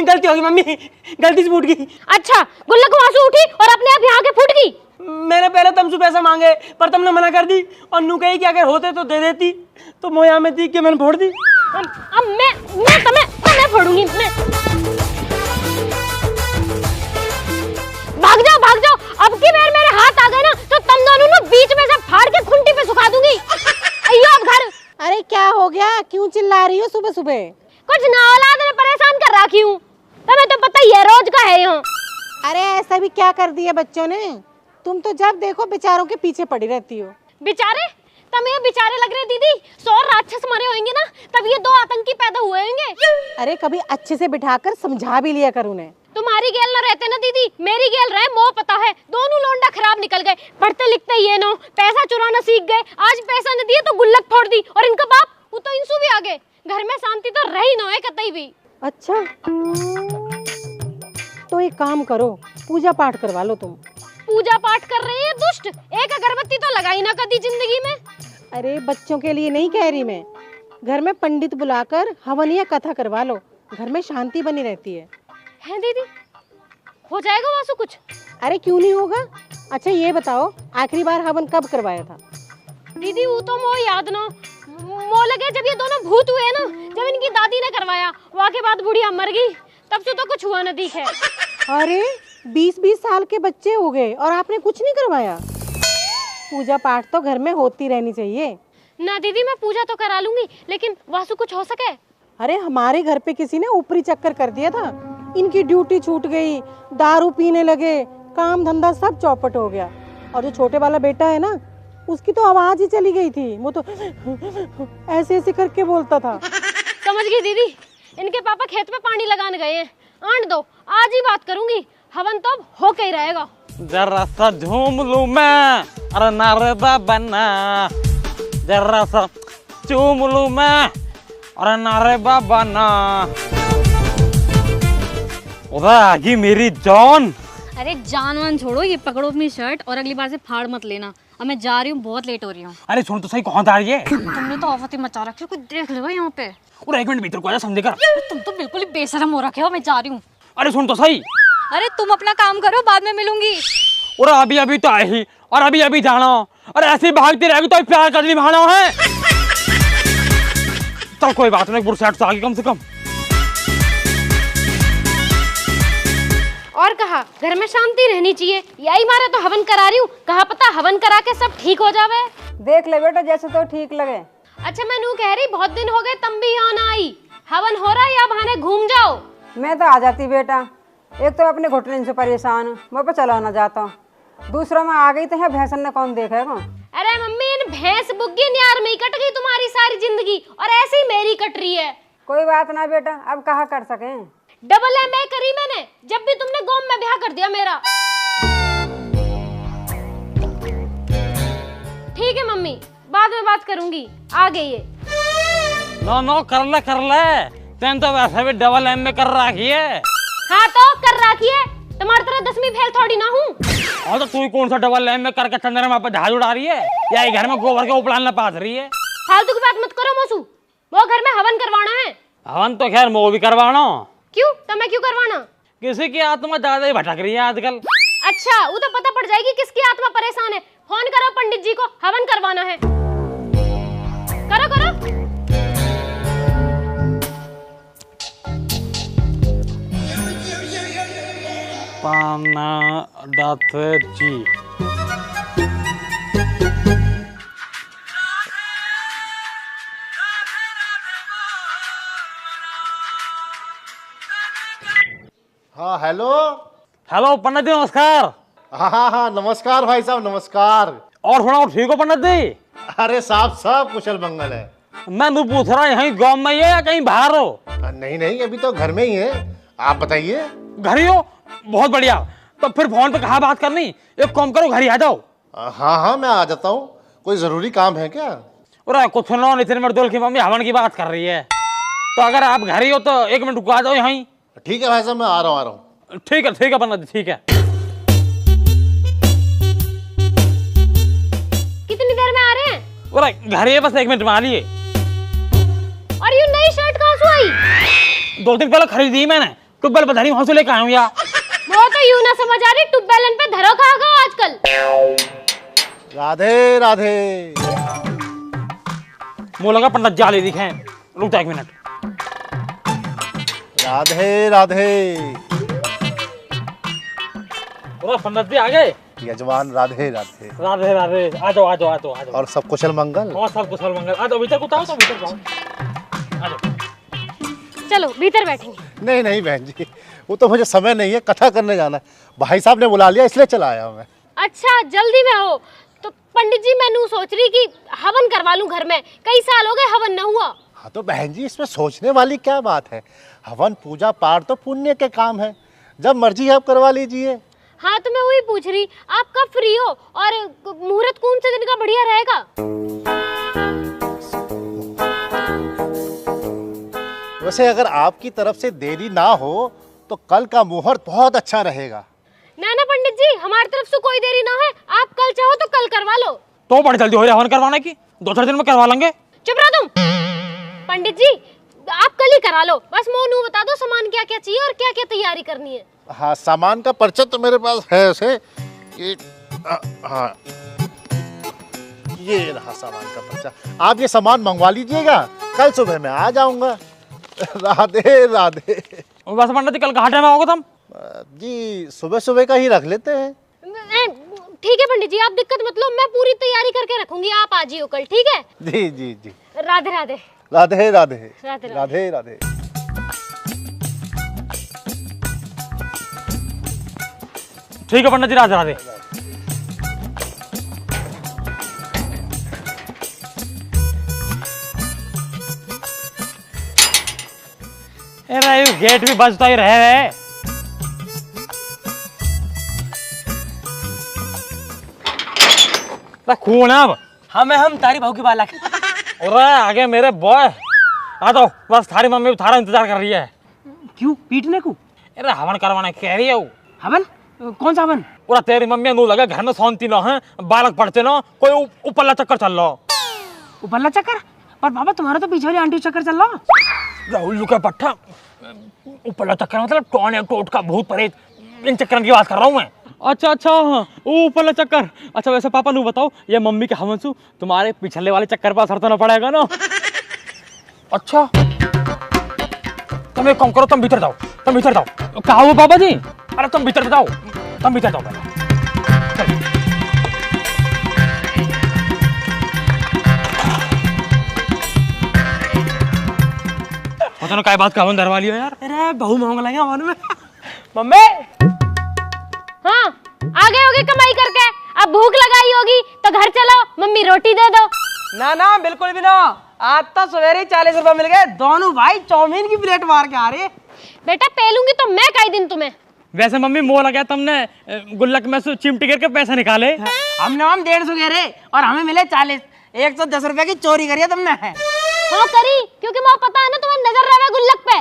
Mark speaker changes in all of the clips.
Speaker 1: गलती होगी मम्मी, गलती से फूट गई।
Speaker 2: अच्छा, गुल्लक वहां से उठी और अपने आप यहाँ के फूट गई।
Speaker 1: मैंने पहले तुमसे पैसा मांगे पर तुमने मना कर दी और नू कही कि अगर होते तो दे देती, तो मोया में थी कि मैंने फोड़ दी।
Speaker 2: अब मैं तुम्हें फोड़ूंगी। मैं भाग जाओ। अब की बार मेरे हाथ आ गए ना तो तुम दोनों ना बीच में से फाड़ के खुंटी पे सुखा दूंगी। अयो अब घर।
Speaker 3: अरे क्या हो गया, क्यों चिल्ला रही हो सुबह सुबह?
Speaker 2: कुछ ना, औलाद ने परेशान कर रखी हूँ, तुम्हें तो पता ही है रोज का है यहाँ।
Speaker 3: अरे ऐसा भी क्या कर दिया बच्चों ने? तुम तो जब देखो बेचारों के पीछे पड़ी रहती हो।
Speaker 2: बेचारे? तुम ये बेचारे लग रहे दीदी, 100 राक्षस मरे होंगे ना तब ये 2 आतंकी पैदा हुए होंगे।
Speaker 3: अरे कभी अच्छे से बिठाकर समझा भी लिया कर उन्हें।
Speaker 2: तुम्हारी गेल न रहते ना दीदी, मेरी गेल रहे, मोह पता है। दोनों लोंडा खराब निकल गए, पढ़ते लिखते ये नो, पैसा चुराना सीख गए। आज पैसा न दिए तो गुल्लक फोड़ दी, और इनका बाप वो तो इंसू भी आ गए। घर में शांति तो रही न है कतई भी।
Speaker 3: अच्छा, तो एक काम करो, पूजा पाठ करवा लो तुम।
Speaker 2: पूजा पाठ कर रही है दुष्ट, एक अगरबत्ती तो लगाई ना कभी जिंदगी में।
Speaker 3: अरे बच्चों के लिए नहीं कह रही मैं, घर में पंडित बुलाकर हवन या कथा करवा लो, घर में शांति बनी रहती है।
Speaker 2: है दीदी, हो जाएगा वासु कुछ?
Speaker 3: अरे क्यों नहीं होगा। अच्छा ये बताओ, आखिरी बार हवन कब करवाया था?
Speaker 2: दीदी वो तो मोह याद ना, मोह लगे जब ये दोनों भूत हुए ना, जब इनकी दादी ने करवाया, वहाँ के बाद बुढ़िया मर गई, तब से तो कुछ हुआ न दिखे।
Speaker 3: अरे 20-20 साल के बच्चे हो गए और आपने कुछ नहीं करवाया? पूजा पाठ तो घर में होती रहनी चाहिए
Speaker 2: ना दीदी। मैं पूजा तो करा लूंगी, लेकिन वासु कुछ हो सके?
Speaker 3: अरे हमारे घर पे किसी ने ऊपरी चक्कर कर दिया था, इनकी ड्यूटी छूट गई, दारू पीने लगे, काम धंधा सब चौपट हो गया। और जो छोटे वाला बेटा है ना, उसकी तो आवाज ही चली गई थी, वो तो ऐसे ऐसे करके बोलता था।
Speaker 2: समझ गई दीदी, इनके पापा खेत में पानी लगाने गए हैं। आंट दो, आज ही बात करूंगी, हवन तो अब होके ही रहेगा।
Speaker 4: जरा सा झूम लूं मैं, अरे नारदा बना, जरा सा चूम लूं मैं, अरे नारदा बना। उधर आगी मेरी जान।
Speaker 5: अरे जान वान छोड़ो, ये पकड़ो अपनी शर्ट और अगली बार से फाड़ मत लेना। अब मैं जा रही हूँ, बहुत लेट हो रही हूँ।
Speaker 4: अरे सुन तो सही, कौन आ रही है?
Speaker 5: तुमने तो आफत ही मचा रखी है, कोई देख लेगा यहाँ पे।
Speaker 4: और 1 मिनट भीतर को आजा, समझे कर।
Speaker 5: तुम तो बिल्कुल ही बेशरम हो रखे हो, मैं जा रही हूँ।
Speaker 4: अरे सुन तो सही।
Speaker 5: अरे तुम अपना काम करो, बाद में मिलूंगी।
Speaker 4: और अभी अभी तो आई ही, और अभी अभी जाना। अरे ऐसे भागती रहेगी तो प्यार कर निभाना है। चल कोई बात नहीं, बुरसेट से आगे कम से कम।
Speaker 2: और कहा घर में शांति रहनी चाहिए, यही मारे तो हवन करा रही हूँ। कहा पता हवन करा के सब ठीक हो जावे।
Speaker 3: देख ले बेटा, जैसे तो ठीक लगे।
Speaker 2: अच्छा मैं नू कह रही, बहुत दिन हो गए तुम भी यहाँ ना आई। हवन हो रहा है या बहाने घूम जाओ?
Speaker 6: मैं तो आ जाती बेटा, एक तो अपने घुटने से परेशान हूँ, मैं पे चला ना जाता हूँ, दूसरा मैं आ गई तो है भैंसन ने कौन देखेगा।
Speaker 2: अरे मम्मी, इन भैंस बुग्गी न्यार में ही कट गई तुम्हारी सारी जिंदगी, और ऐसे ही मेरी कट रही है।
Speaker 6: कोई बात ना बेटा, अब कहाँ कर सके।
Speaker 2: डबल MA करी मैंने, जब भी तुमने गोम में ब्याह कर दिया मेरा। ठीक है मम्मी, बाद में बात करूंगी, आ गई है।
Speaker 4: नो कर ले, तेन तो वैसे भी डबल MA कर रखी है।
Speaker 2: हाँ तो कर रखी है, तुम्हारी तरह 10वीं फेल थोड़ी ना हूँ।
Speaker 4: और तो तू कौन सा डबल MA करके चंद्रमा पे झाड़ उड़ा रही है, या घर में गोबर के उपलान न पास रही है?
Speaker 2: फालतू की बात मत करो मौसू, वो घर में हवन करवाना है।
Speaker 4: हवन तो खैर वो भी करवाना।
Speaker 2: क्यों? तुम्हें क्यों करवाना?
Speaker 4: किसी की आत्मा ज्यादा ही भटक रही है आजकल।
Speaker 2: अच्छा, वो तो पता पड़ जाएगी किसकी आत्मा परेशान है। फोन करो पंडित जी को, हवन करवाना है। करो करो।
Speaker 4: पाना दत्त जी।
Speaker 7: हाँ हेलो।
Speaker 4: हेलो पंडित जी, नमस्कार।
Speaker 7: हाँ नमस्कार भाई साहब, नमस्कार।
Speaker 4: और सुनाओ, ठीक हो पंडित जी?
Speaker 7: अरे साहब सब कुशल मंगल है।
Speaker 4: मैं तो पूछ रहा यहीं गांव में ही है या कहीं बाहर हो?
Speaker 7: नहीं अभी तो घर में ही है, आप बताइए।
Speaker 4: घर ही हो? बहुत बढ़िया। तो फिर फोन पे कहाँ बात करनी, एक काम करो घर ही आ जाओ।
Speaker 7: हाँ मैं आ जाता हूँ, कोई जरूरी काम है क्या?
Speaker 4: अरे कुछ सुनो, नितिन मर्दुल की मम्मी हवन की बात कर रही है, तो अगर आप घर ही हो तो 1 मिनट रुको, आ जाओ यहीं।
Speaker 7: ठीक है भाई साहब, मैं आ रहा हूँ।
Speaker 4: ठीक है पंडित जी, ठीक है।
Speaker 2: कितनी देर में आ रहे हैं?
Speaker 4: अरे घर ही है, बस 1 मिनट में आ लिए।
Speaker 2: और ये नई शर्ट कहाँ से आई?
Speaker 4: 2 दिन पहले खरीदी मैंने, ट्यूबवेल पर धरी वहां से लेकर आया हूँ यार।
Speaker 2: वो तो यूं ना समझ आ रही, ट्यूबवेल पे धरो कहाँ गो आजकल।
Speaker 7: राधे राधे।
Speaker 4: मुँह लगा पंडित जाले दिखे। रुक जा 1 मिनट।
Speaker 7: राधे राधे।
Speaker 4: पंडित जी आ गए।
Speaker 7: यजमान राधे राधे।
Speaker 4: राधे राधे। आ जाओ आ जाओ आ जाओ आ जाओ।
Speaker 7: और सब कुशल मंगल?
Speaker 4: और सब कुशल मंगल। आ जाओ भीतर को उतारो, तो भीतर जाओ। आ जाओ।
Speaker 2: चलो भीतर बैठेंगे।
Speaker 7: नहीं नहीं बहन जी, वो तो मुझे समय नहीं है, कथा करने जाना है। भाई साहब ने बुला लिया इसलिए चला आया मैं।
Speaker 2: अच्छा जल्दी में हो तो पंडित जी, मैं सोच रही कि हवन करवा लूं घर में, कई साल हो गए हवन न हुआ।
Speaker 7: हाँ तो बहन जी, इसमें सोचने वाली क्या बात है? हवन पूजा पाठ तो पुण्य के काम है, जब मर्जी आप करवा लीजिए।
Speaker 2: हाँ तो मैं वही पूछ रही, आप कब फ्री हो और मुहूर्त कौन से दिन का बढ़िया रहेगा?
Speaker 7: वैसे अगर आपकी तरफ से देरी ना हो तो कल का मुहूर्त बहुत अच्छा रहेगा।
Speaker 2: ना पंडित जी, हमारी तरफ से कोई देरी ना है, आप कल चाहो तो कल करवा लो।
Speaker 4: तो बड़ी जल्दी हो रही हवन करवाने की, 2-4 दिन में करवा लेंगे।
Speaker 2: चुप रहो तुम। पंडित जी आप कल ही करा लो, बस मोनू बता दो सामान क्या क्या चाहिए और क्या क्या तैयारी करनी है।
Speaker 7: हाँ, सामान का पर्चा तो मेरे पास है ऐसे कि हाँ, ये रहा सामान का पर्चा। आप ये सामान मंगवा लीजिएगा, कल सुबह मैं आ जाऊंगा। राधे राधे।
Speaker 4: बस पंडित जी कल कहाँ टाइम आओगे तुम?
Speaker 7: जी सुबह सुबह का ही रख लेते हैं।
Speaker 2: ठीक है पंडित जी, आप दिक्कत मत लो, मैं पूरी तैयारी करके रखूंगी, आप आ जियो कल, ठीक है?
Speaker 7: जी जी जी।
Speaker 2: राधे राधे।
Speaker 7: राधे राधे।
Speaker 2: राधे
Speaker 7: राधे राधे।
Speaker 4: ठीक है पंडित जी, राधे राधे। अरे गेट भी बजता ही रहे। खून है अब।
Speaker 1: हम तारी भाव की बालक।
Speaker 4: अरे आगे मेरे बॉय आ जाओ, बस थारी मम्मी थारा इंतजार कर रही है।
Speaker 1: क्यों पीटने को?
Speaker 4: अरे हवन करवाने कह रही है वो।
Speaker 1: हवन? कौन सा हवन?
Speaker 4: पूरा तेरी मम्मी नू लगा घर में शांति ना है, बालक पढ़ते ना, कोई ऊपरला चक्कर चल रहा।
Speaker 1: ऊपरला चक्कर? पर बाबा तुम्हारा तो पीछे वाली आंटी चक्कर चल रहा।
Speaker 4: राहुल का पट्टा। ऊपरला चक्कर मतलब टोन टोट का भूत प्रेत, इन चक्कर की बात कर रहा हूँ मैं। अच्छा अच्छा हाँ, ऊपरला चक्कर। अच्छा वैसे पापा नू बताओ, ये मम्मी के हवन से तुम्हारे पिछले वाले चक्कर पर असर तो ना पड़ेगा ना? अच्छा तुम एक काम करो, तुम भीतर जाओ, तुम भीतर जाओ। कहा हो पापा जी? अरे तुम भीतर जाओ, तुम भीतर जाओ पहले। चलो काय बात का हवन धरवा लियो यार।
Speaker 1: अरे बहु मांग लगे हवन में। मम्मी
Speaker 2: हाँ आ गए होगे कमाई करके, अब भूख लगाई होगी तो घर चलो, मम्मी रोटी दे दो।
Speaker 1: ना बिल्कुल भी ना, आज तो सवेरे ही 40 रुपए मिल गए, दोनों भाई चाउमीन की प्लेट मार के आ रहे।
Speaker 2: बेटा पेलूंगी तो मैं कई दिन तुम्हें।
Speaker 4: वैसे मम्मी मोह लगा तुमने गुल्लक में से चिमटी करके पैसा निकाले।
Speaker 1: हमने हम 150 कह रहे और हमें मिले 40। 110 रुपए की चोरी करी है तुमने।
Speaker 2: हाँ करी, क्योंकि मुझे पता है ना तुम्हें नजर रहा है गुल्लक पे।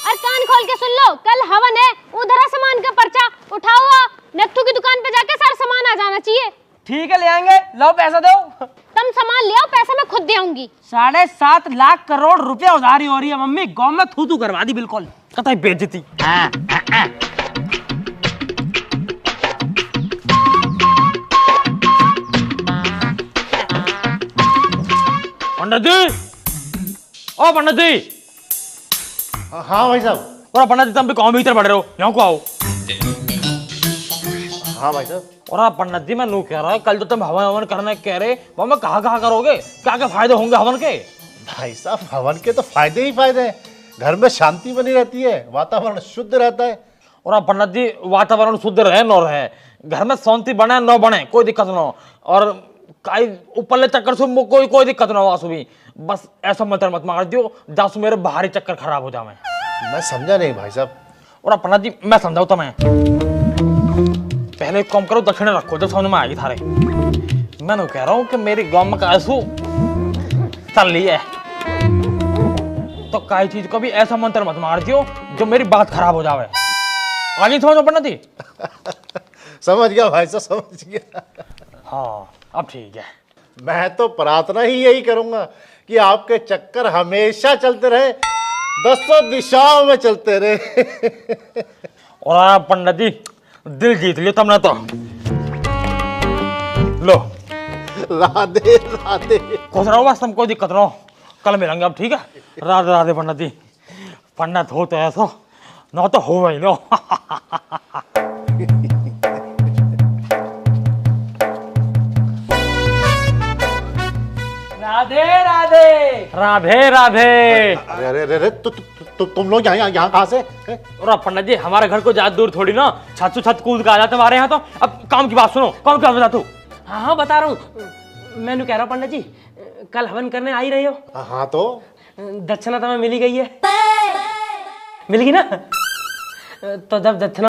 Speaker 2: और कान खोल के सुन लो, कल हवन है, उधर सामान का पर्चा उठाओ, नत्थू की दुकान पे जाके सारा सामान आ जाना चाहिए।
Speaker 1: ठीक है ले आएंगे, लो पैसा दो।
Speaker 2: तुम सामान ले आओ, पैसा मैं खुद दे आऊंगी।
Speaker 1: 7.5 लाख करोड़ रुपए उधारी हो रही है मम्मी, गांव में थू करवा दी बिल्कुल।
Speaker 4: कतई बेइज्जती। पंडित जी, ओ पंडित जी।
Speaker 7: हाँ भाई साहब।
Speaker 4: और पंडित जी तुम भी कौन भीतर पड़ रहे हो, यहाँ को आओ।
Speaker 7: हाँ भाई साहब।
Speaker 4: और पंडित जी मैं नू कह रहा है, कल तो तुम हवन करने कह रहे, वो मैं कहाँ करोगे, क्या क्या फायदे होंगे हवन के?
Speaker 7: भाई साहब हवन के तो फायदे ही फायदे हैं, घर में शांति बनी रहती है, वातावरण शुद्ध रहता है।
Speaker 4: और पंडित जी वातावरण शुद्ध रहे न रहे, घर में शांति बने न बने, कोई दिक्कत न हो, और ऊपरले चक्कर से कोई दिक्कत ना हो। आंसू भी बस ऐसा मंत्र मत मार दियो जासू मेरे बाहरी चक्कर खराब हो जाए।
Speaker 7: मैं समझा नहीं भाई साहब।
Speaker 4: और पंडित जी मैं समझाऊ तो मैं पहले एक काम करो, दक्षिणा रखो जब समझ में आएगी थारे। मैं तो कह रहा हूँ कि मेरी गांव में कैसू चल रही है, तो काई चीज को भी ऐसा मंत्र मत मार दियो जो मेरी बात खराब हो जाए। आगे समझो पंडित जी।
Speaker 7: समझ गया भाई साहब, समझ गया।
Speaker 4: हाँ अब ठीक है।
Speaker 7: मैं तो प्रार्थना ही यही करूंगा कि आपके चक्कर हमेशा चलते रहे, दसों दिशाओं में चलते रहे।
Speaker 4: और पंडित जी दिल जीत लिया तुमने तो। लो
Speaker 7: राधे राधे।
Speaker 4: खुश रहो, बस तुम कोई दिक्कत ना हो, कल मिलेंगे अब, ठीक है। राधे राधे पंडित जी। पंडित हो तो ऐसा, ना तो हो वही लो।
Speaker 1: राधे राधे।
Speaker 4: राधे राधे।
Speaker 7: अरे अरे अरे तुम लोग यहाँ कहाँ से?
Speaker 4: और पंडित जी हमारे घर को ज्यादा दूर थोड़ी ना, छत से छत कूद के आ जाते हमारे यहाँ तो। अब काम की बात सुनो, काम की बात बता तू।
Speaker 1: हाँ हाँ बता रहा हूँ, मैंने कह रहा हूँ पंडित जी, कल हवन करने आ ही रही हो।
Speaker 7: हाँ तो
Speaker 1: दक्षिणा तुम्हें मिली गई है, मिल गई ना? तो जब दक्षिणा